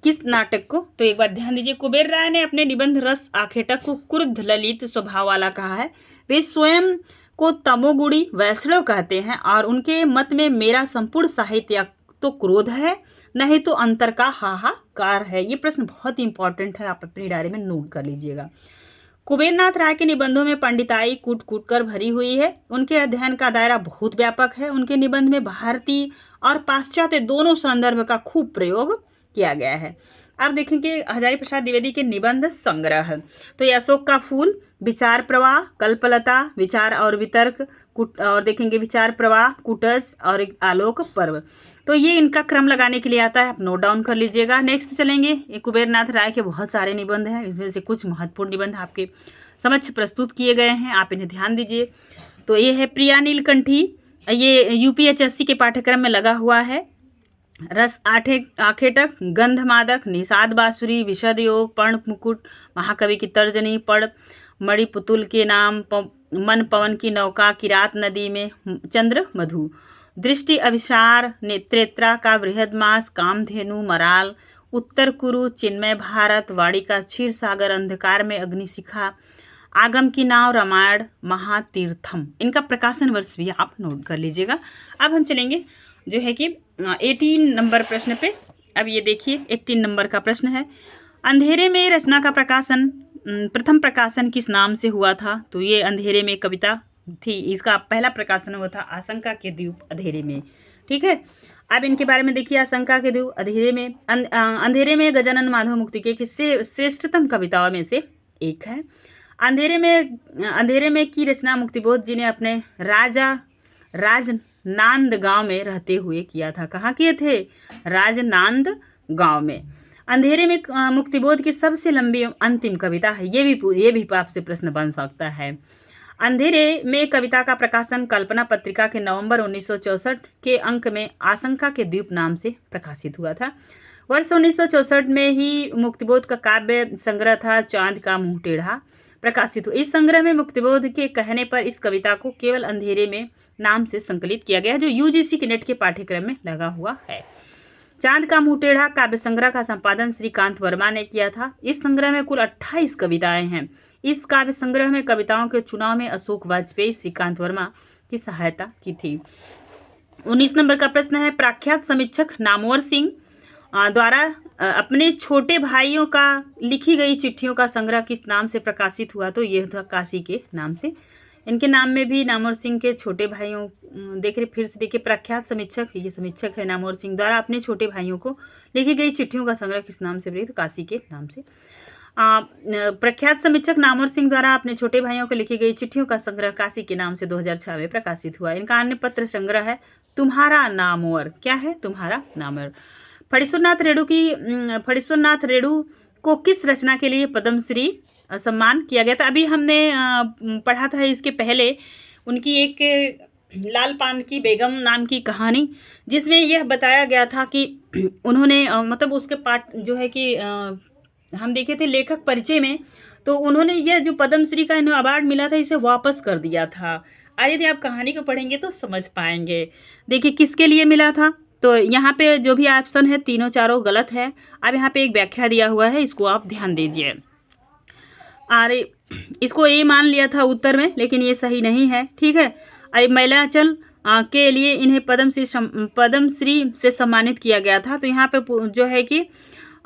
किस नाटक को? तो एक बार ध्यान दीजिए, कुबेर राय ने अपने निबंध रस आखेटक को क्रुद्ध ललित स्वभाव वाला कहा है। वे स्वयं को तमोगुणी वैष्णव कहते हैं और उनके मत में मेरा संपूर्ण साहित्य तो क्रोध है, नहीं तो अंतर का हाहाकार है। ये प्रश्न बहुत इंपॉर्टेंट है, आप अपनी डायरी में नोट कर लीजिएगा। कुबेरनाथ राय के निबंधों में पंडिताई कूट कूट कर भरी हुई है। उनके अध्ययन का दायरा बहुत व्यापक है। उनके निबंध में भारतीय और पाश्चात्य दोनों संदर्भ का खूब प्रयोग किया गया है। आप देखेंगे हजारी प्रसाद द्विवेदी के निबंध संग्रह, तो ये अशोक का फूल, विचार प्रवाह, कल्पलता, विचार और वितर्क, और देखेंगे विचार प्रवाह, कुटज और एक आलोक पर्व। तो ये इनका क्रम लगाने के लिए आता है, आप नोट डाउन कर लीजिएगा। नेक्स्ट चलेंगे, ये कुबेरनाथ राय के बहुत सारे निबंध हैं, इसमें से कुछ महत्वपूर्ण निबंध आपके समक्ष प्रस्तुत किए गए हैं, आप इन्हें ध्यान दीजिए। तो ये है प्रिया नीलकंठी, ये यूपीएचएससी के पाठ्यक्रम में लगा हुआ है। रस आखेटक, गंधमादक, निषाद बांसुरी, विशद योग, पर्ण मुकुट, महाकवि की तर्जनी, पढ़ मणि पुतुल के नाम, मन पवन की नौका, किरात नदी में चंद्र मधु, दृष्टि अभिसार, नेत्रेत्रा का बृहदमास, कामधेनु, मराल, उत्तर कुरु, चिन्मय भारत, वाणी का क्षीर सागर, अंधकार में अग्निशिखा, आगम की नाव, रामायण, महातीर्थम। इनका प्रकाशन वर्ष भी आप नोट कर लीजिएगा। अब हम चलेंगे जो है कि 18 नंबर प्रश्न पे। अब ये देखिए 18 नंबर का प्रश्न है, अंधेरे में रचना का प्रकाशन प्रथम प्रकाशन किस नाम से हुआ था? तो ये अंधेरे में कविता थी, इसका पहला प्रकाशन हुआ था आशंका के द्वीप अंधेरे में। ठीक है, अब इनके बारे में देखिए, आशंका के द्वीप अंधेरे में, अंधेरे में गजानन माधव मुक्ति के श्रेष्ठतम कविताओं में से एक है। अंधेरे में की रचना मुक्तिबोध जी ने अपने राजनांद गांव में रहते हुए किया था। कहाँ किए थे? राजनांद गांव में। अंधेरे में मुक्तिबोध की सबसे लंबी अंतिम कविता है। ये भी आपसे प्रश्न बन सकता है। अंधेरे में कविता का प्रकाशन कल्पना पत्रिका के नवंबर 1964 के अंक में आशंका के द्वीप नाम से प्रकाशित हुआ था। वर्ष 1964 में ही मुक्तिबोध का काव्य संग्रह था चांद का मुंह टेढ़ा प्रकाशित हुआ। इस संग्रह में मुक्तिबोध के कहने पर इस कविता को केवल अंधेरे में नाम से संकलित किया गया, जो यूजीसी के नेट के पाठ्यक्रम में लगा हुआ है। चांद का मुंह टेढ़ा काव्य संग्रह का संपादन श्रीकांत वर्मा ने किया था। इस संग्रह में कुल 28 कविताएं हैं। इस काव्य संग्रह में कविताओं के चुनाव में अशोक वाजपेयी श्रीकांत वर्मा की सहायता की थी। 19 नंबर का प्रश्न है, प्रख्यात समीक्षक नामवर सिंह द्वारा अपने छोटे भाइयों का लिखी गई चिट्ठियों का संग्रह किस नाम से प्रकाशित हुआ? तो यह था काशी के नाम से। इनके नाम में भी नामवर सिंह के छोटे भाइयों देख रहे, फिर से देखिए, प्रख्यात समीक्षक, ये समीक्षक है नामवर सिंह, द्वारा अपने छोटे भाइयों को लिखी गई चिट्ठियों का संग्रह किस नाम से प्रकाशित? काशी के नाम से। प्रख्यात समीक्षक नामवर सिंह द्वारा अपने छोटे भाइयों को लिखी गई चिट्ठियों का संग्रह काशी के नाम से 2006 में प्रकाशित हुआ। इनका अन्य पत्र संग्रह है तुम्हारा नामवर। क्या है? तुम्हारा नामवर। फणीश्वरनाथ रेणु को किस रचना के लिए पद्मश्री सम्मान किया गया था? अभी हमने पढ़ा था इसके पहले उनकी एक लाल पान की बेगम नाम की कहानी, जिसमें यह बताया गया था कि उन्होंने मतलब उसके पाठ जो है कि हम देखे थे लेखक परिचय में, तो उन्होंने यह जो पद्मश्री का इन्हें अवार्ड मिला था इसे वापस कर दिया था। आज यदि आप कहानी को पढ़ेंगे तो समझ पाएंगे। देखिए किसके लिए मिला था, तो यहाँ पे जो भी ऑप्शन है तीनों चारों गलत है। अब यहाँ पे एक व्याख्या दिया हुआ है, इसको आप ध्यान दीजिए। अरे इसको ए मान लिया था उत्तर में, लेकिन ये सही नहीं है। ठीक है, अब महिलांचल के लिए इन्हें पद्मश्री से सम्मानित किया गया था। तो यहाँ पे जो है कि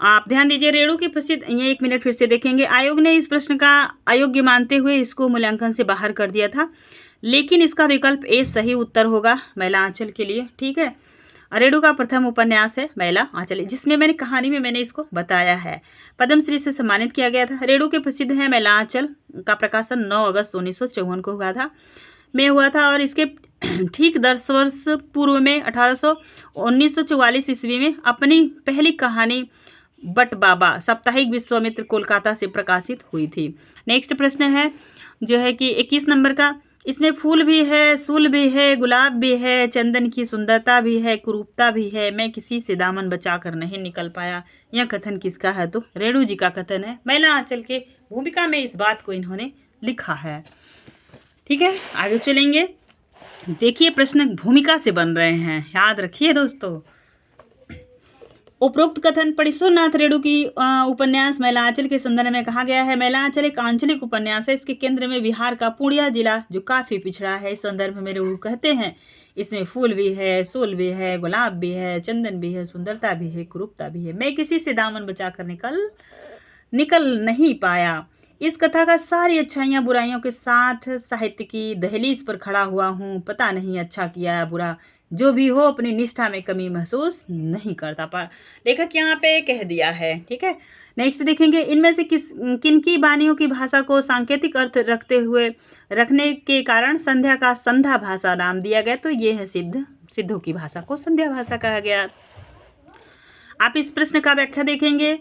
आप ध्यान दीजिए, रेणु की प्रसिद्ध, ये 1 मिनट फिर से देखेंगे। आयोग ने इस प्रश्न का अयोग्य मानते हुए इसको मूल्यांकन से बाहर कर दिया था, लेकिन इसका विकल्प ए सही उत्तर होगा महिला आंचल के लिए। ठीक है, रेणु का प्रथम उपन्यास है महिला आंचल, जिसमें मैंने कहानी में मैंने इसको बताया है। पद्मश्री से सम्मानित किया गया था। रेणु के प्रसिद्ध है महिला आंचल का प्रकाशन 9 अगस्त 1954 को हुआ था और इसके ठीक 10 वर्ष पूर्व में 1944 ईस्वी में अपनी पहली कहानी बट बाबा साप्ताहिक विश्वामित्र कोलकाता से प्रकाशित हुई थी। नेक्स्ट प्रश्न है जो है कि 21 नंबर का, इसमें फूल भी है, सूल भी है, गुलाब भी है, चंदन की सुंदरता भी है, कुरूपता भी है, मैं किसी से दामन बचाकर नहीं निकल पाया। यह कथन किसका है? तो रेणु जी का कथन है। महिला आंचल के भूमिका में इस बात को इन्होंने लिखा है। ठीक है, आगे चलेंगे। देखिए प्रश्न भूमिका से बन रहे हैं, याद रखिए दोस्तों। उपरोक्त कथन फणीश्वरनाथ रेणु की उपन्यास महिला आंचल के संदर्भ में कहा गया है। महिला आंचल एक आंचलिक उपन्यास है। इसके केंद्र में बिहार का पूर्णिया जिला जो काफी पिछड़ा है। इस संदर्भ में रेणु कहते हैं इसमें फूल भी है, सूल भी है, गुलाब भी है, चंदन भी है, सुंदरता भी है, कुरूपता भी है, मैं किसी से दामन बचाकर निकल नहीं पाया। इस कथा का सारी अच्छाइयाँ बुराइयों के साथ साहित्य की दहलीज पर खड़ा हुआ हूँ। पता नहीं अच्छा किया या बुरा, जो भी हो अपनी निष्ठा में कमी महसूस नहीं करता। पर लेखक यहाँ पे कह दिया है। ठीक है, नेक्स्ट देखेंगे, इनमें से किनकी वाणियों की भाषा को सांकेतिक अर्थ रखने के कारण संध्या का संध्या भाषा नाम दिया गया? तो ये है सिद्धों की भाषा को संध्या भाषा कहा गया। आप इस प्रश्न का व्याख्या देखेंगे।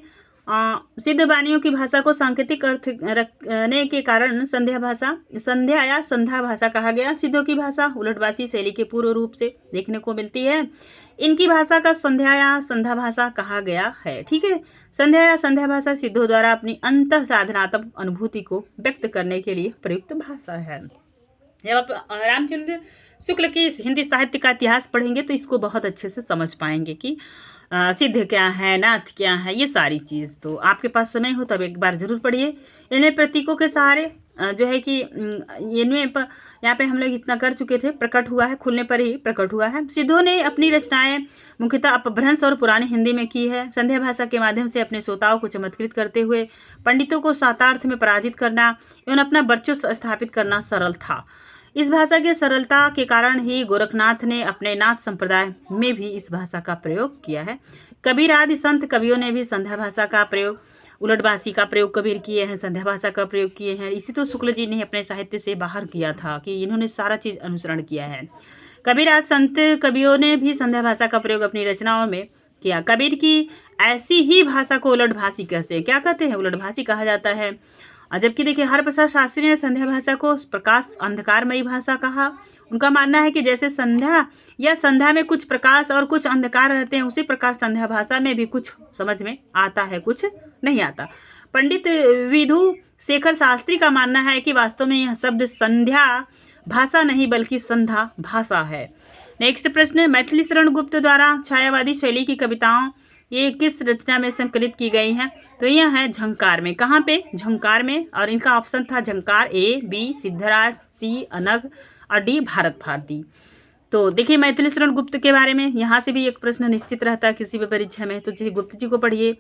सिद्ध वाणियों की भाषा को सांकेतिक अर्थ रखने के कारण संध्या या संध्या भाषा कहा गया। सिद्धों की भाषा उलटवासी शैली के पूर्व रूप से देखने को मिलती है। इनकी भाषा का संध्या या संध्या भाषा कहा गया है। ठीक है, संध्या या संध्या भाषा सिद्धों द्वारा अपनी अंतः साधनात्मक अनुभूति को व्यक्त करने के लिए प्रयुक्त भाषा है। जब आप रामचंद्र शुक्ल की हिंदी साहित्य का इतिहास पढ़ेंगे तो इसको बहुत अच्छे से समझ पाएंगे कि सिद्ध क्या है, नाथ क्या है, ये सारी चीज़। तो आपके पास समय हो तब एक बार जरूर पढ़िए। इन्हें प्रतीकों के सहारे जो है कि इनमें यहाँ पे हम लोग इतना कर चुके थे, प्रकट हुआ है, खुलने पर ही प्रकट हुआ है। सिद्धों ने अपनी रचनाएं मुख्यतः अपभ्रंश और पुरानी हिंदी में की है। संध्या भाषा के माध्यम से अपने श्रोताओं को चमत्कृत करते हुए पंडितों को सातार्थ में पराजित करना एवं अपना वर्चस्व स्थापित करना सरल था। इस भाषा की सरलता के कारण ही गोरखनाथ ने अपने नाथ संप्रदाय में भी इस भाषा का प्रयोग किया है। कबीर आदि संत कवियों ने भी संध्या भाषा का प्रयोग, उलटवासी का प्रयोग कबीर किए हैं, संध्या भाषा का प्रयोग किए हैं। इसी तो शुक्ल जी ने अपने साहित्य से बाहर किया था कि इन्होंने सारा चीज़ अनुसरण किया है। कबीर आदि संत कवियों ने भी संध्या भाषा का प्रयोग अपनी रचनाओं में किया। कबीर की ऐसी ही भाषा को उलटभाषी क्या कहते हैं? उलटभाषी कहा जाता है। जबकि देखिए हरप्रसाद शास्त्री ने संध्या भाषा को प्रकाश अंधकारमयी भाषा कहा। उनका मानना है कि जैसे संध्या में कुछ प्रकाश और कुछ अंधकार रहते हैं, उसी प्रकार संध्या भाषा में भी कुछ समझ में आता है, कुछ नहीं आता। पंडित विधु शेखर शास्त्री का मानना है कि वास्तव में यह शब्द संध्या भाषा नहीं बल्कि संध्या भाषा है। नेक्स्ट प्रश्न, मैथिली शरण गुप्त द्वारा छायावादी शैली की कविताओं ये किस रचना में संकलित की गई हैं? तो यह है झंकार में। कहाँ पे? झंकार में। और इनका ऑप्शन था झंकार, ए, बी सिद्धराज, सी अनघ और डी भारत भारती। तो देखिए मैथिली शरण गुप्त के बारे में यहाँ से भी एक प्रश्न निश्चित रहता है किसी भी परीक्षा में, तो जैसे गुप्त जी को पढ़िए।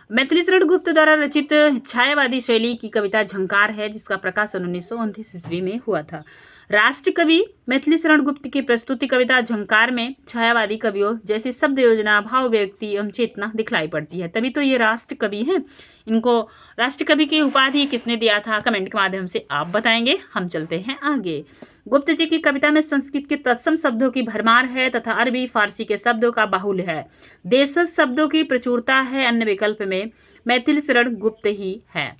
मैथिली शरण गुप्त द्वारा रचित छायावादी शैली की कविता झंकार है, जिसका प्रकाशन 1929 ईस्वी में हुआ था। राष्ट्र कवि मैथिली शरण गुप्त की प्रस्तुति कविता झंकार में छायावादी कवियों जैसे शब्द योजना, भाव व्यक्ति एवं चेतना दिखलाई पड़ती है, तभी तो ये राष्ट्र कवि हैं। इनको राष्ट्र कवि की उपाधि किसने दिया था, कमेंट के माध्यम से आप बताएंगे। हम चलते हैं आगे। गुप्त जी की कविता में संस्कृत के तत्सम शब्दों की भरमार है तथा अरबी फारसी के शब्दों का बाहुल्य है। देशज शब्दों की प्रचुरता है, अन्य विकल्प में मैथिली शरण गुप्त ही है।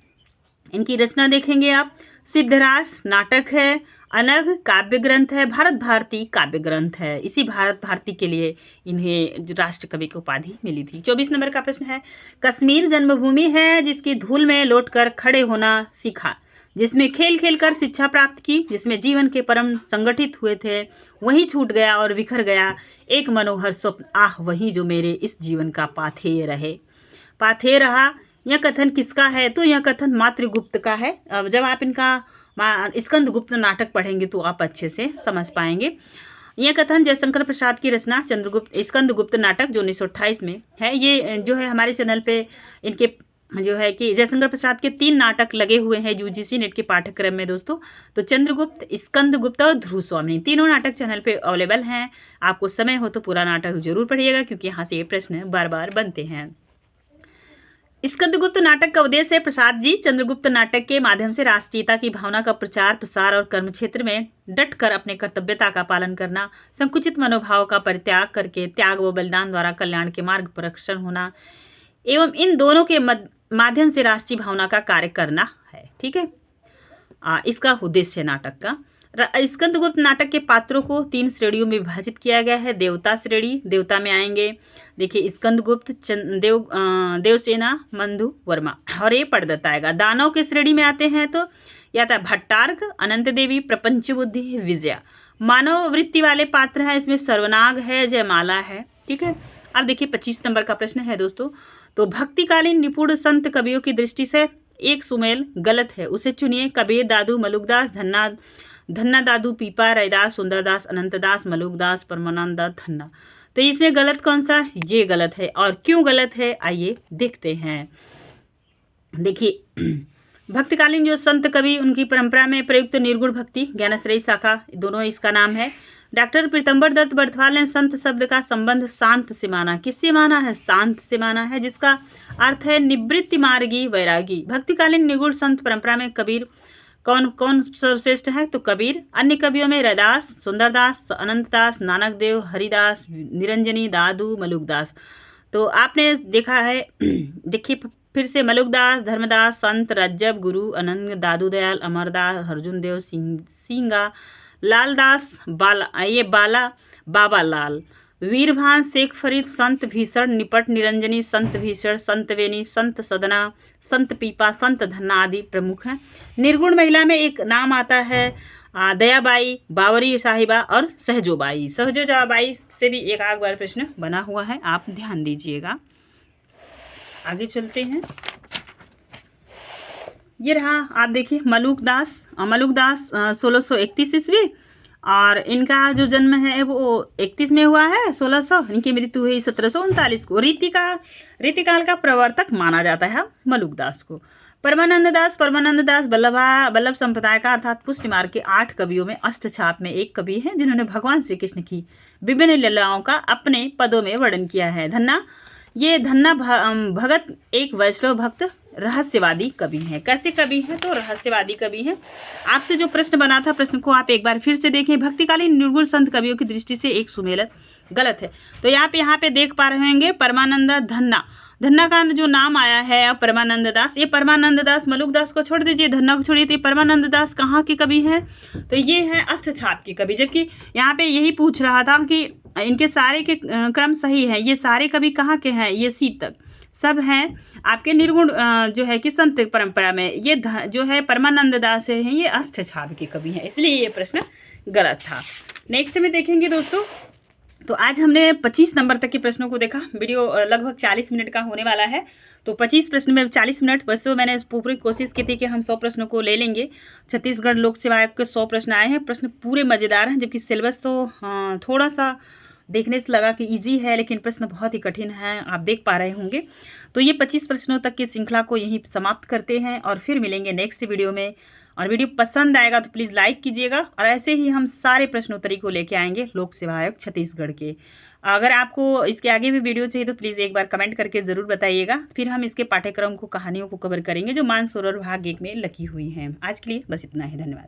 इनकी रचना देखेंगे आप, सिद्धराज नाटक है, अनघ काव्य ग्रंथ है, भारत भारती काव्य ग्रंथ है। इसी भारत भारती के लिए इन्हें राष्ट्र कवि की उपाधि मिली थी। 24 नंबर का प्रश्न है, कश्मीर जन्मभूमि है जिसकी धूल में लौटकर खड़े होना सीखा, जिसमें खेल खेल कर शिक्षा प्राप्त की, जिसमें जीवन के परम संगठित हुए थे, वहीं छूट गया और बिखर गया एक मनोहर स्वप्न, आह वही जो मेरे इस जीवन का पाथेय रहे। पाथेय रहा, यह कथन किसका है, तो यह कथन मातृगुप्त का है। अब जब आप इनका स्कंदगुप्त नाटक पढ़ेंगे तो आप अच्छे से समझ पाएंगे। यह कथन जयशंकर प्रसाद की रचना स्कंदगुप्त नाटक जो 1928 में है। ये जो है हमारे चैनल पे इनके जो है कि जयशंकर प्रसाद के 3 नाटक लगे हुए हैं यूजीसी नेट के पाठ्यक्रम में दोस्तों। तो चंद्रगुप्त, स्कंदगुप्त और ध्रुव स्वामी, तीनों नाटक चैनल पे अवेलेबल हैं। आपको समय हो तो पूरा नाटक जरूर पढ़िएगा, क्योंकि यहाँ से ये प्रश्न बार बार बनते हैं। स्कंदगुप्त नाटक का उद्देश्य है प्रसाद जी चंद्रगुप्त नाटक के माध्यम से राष्ट्रीयता की भावना का प्रचार प्रसार और कर्म क्षेत्र में डटकर अपने कर्तव्यता का पालन करना, संकुचित मनोभाव का परित्याग करके त्याग व बलिदान द्वारा कल्याण के मार्ग पर अग्रसर होना एवं इन दोनों के माध्यम से राष्ट्रीय भावना का कार्य करना है। ठीक है, इसका उद्देश्य नाटक का। स्कंदगुप्त नाटक के पात्रों को 3 श्रेणियों में विभाजित किया गया है। देवता श्रेणी, देवता में आएंगे देखिए स्कंदगुप्त, देवसेना, मंदु वर्मा, और ये पढ़दत्त आएगा। दानव के श्रेणी में आते हैं तो या था भट्टार्क, अनंत देवी, प्रपंच बुद्धि, विजया। मानव वृत्ति वाले पात्र हैं, इसमें सर्वनाग है, जयमाला है। ठीक है, अब देखिए 25 नंबर का प्रश्न है दोस्तों। तो भक्तिकालीन निपुण संत कवियों की दृष्टि से एक सुमेल गलत है, उसे चुनिए। कबीर दादू, मलुकदास, धन्ना दादू, पीपा, रैदास, सुंदरदास, अनंतदास, मलुकदास, परमानंद धन्ना। तो इसमें गलत कौन सा, ये गलत है। और क्यों गलत है आइए देखते हैं। देखिए भक्तिकालीन जो संत कवि उनकी परंपरा में प्रयुक्त निर्गुण भक्ति ज्ञानश्रेयी शाखा, दोनों इसका नाम है। डॉक्टर पीतम्बर दत्त बर्थवाल ने संत शब्द का संबंध शांत से माना। किससे माना है, शांत से माना है, जिसका अर्थ है निवृत्ति मार्गी वैरागी। भक्तिकालीन निर्गुण संत परंपरा में कबीर कौन कौन सर्वश्रेष्ठ है, तो कबीर। अन्य कवियों में रैदास, सुंदरदास, अनंतदास, नानक देव, हरिदास, निरंजनी, दादू, मलुकदास। तो आपने देखा है देखिए फिर से मलुकदास, धर्मदास, संत, रज्जब, गुरु, अनंग, दादू दयाल, अमरदास, अर्जुन देव, सिंगा, लालदास, बाबा लाल, वीरभान, शेख फरीद, संत भीषण, निपट, निरंजनी, संत भीषण, संत वेनी, संत सदना, संत पीपा, संत धन्ना आदि प्रमुख हैं। निर्गुण महिला में एक नाम आता है दयाबाई, बावरी साहिबा और सहजोबाई। सहजोबाई से भी एक आग बार प्रश्न बना हुआ है, आप ध्यान दीजिएगा। आगे चलते हैं। ये रहा, आप देखिए मलुकदास 1631 ईस्वी, और इनका जो जन्म है वो 31 में हुआ है 1600, इनकी मृत्यु हुई 1739 को। रीतिकाल का प्रवर्तक माना जाता है मलुकदास को। परमानंद दास वल्लभ संप्रदाय का अर्थात पुष्टि मार्ग के 8 कवियों में अष्टछाप में एक कवि हैं, जिन्होंने भगवान श्री कृष्ण की विभिन्न लीलाओं का अपने पदों में वर्णन किया है। धन्ना भगत एक वैष्णव भक्त रहस्यवादी कवि हैं। कैसे कवि हैं, तो रहस्यवादी कवि हैं। आपसे जो प्रश्न बना था, प्रश्न को आप एक बार फिर से देखें। भक्तिकालीन निर्गुण संत कवियों की दृष्टि से एक सुमेलन गलत है। तो यहाँ पे देख पा रहे होंगे परमानंद धन्ना का जो नाम आया है परमानंद दास, ये परमानंद दास, मलुकदास को छोड़ दीजिए, धन्ना को छोड़िए, तो परमानंद दास कहाँ के कवि हैं, तो ये है अष्टछाप के कवि। जबकि यहाँ पे यही पूछ रहा था कि इनके सारे के क्रम सही है, ये सारे कवि कहाँ के हैं, ये सी तक सब हैं आपके निर्गुण जो है कि संत परंपरा में। ये जो है परमानंद दास हैं, ये अष्टछाप के कवि हैं, इसलिए ये प्रश्न गलत था। नेक्स्ट में देखेंगे दोस्तों, तो आज हमने 25 नंबर तक के प्रश्नों को देखा। वीडियो लगभग 40 मिनट का होने वाला है। तो 25 प्रश्न में 40 मिनट, वैसे तो मैंने पूरी कोशिश की थी कि हम 100 प्रश्नों को ले लेंगे। छत्तीसगढ़ लोक सेवा आयोग के 100 प्रश्न आए हैं। प्रश्न पूरे मज़ेदार हैं, जबकि सिलेबस तो थोड़ा सा देखने से लगा कि इजी है, लेकिन प्रश्न बहुत ही कठिन है, आप देख पा रहे होंगे। तो ये 25 प्रश्नों तक की श्रृंखला को यहीं समाप्त करते हैं और फिर मिलेंगे नेक्स्ट वीडियो में। और वीडियो पसंद आएगा तो प्लीज़ लाइक कीजिएगा, और ऐसे ही हम सारे प्रश्नोत्तरी को लेके आएंगे लोक सेवा आयोग छत्तीसगढ़ के। अगर आपको इसके आगे भी वीडियो चाहिए तो प्लीज़ एक बार कमेंट करके ज़रूर बताइएगा। फिर हम इसके पाठ्यक्रम को, कहानियों को कवर करेंगे जो मानसरोवर भाग 1 में लिखी हुई हैं। आज के लिए बस इतना ही, धन्यवाद।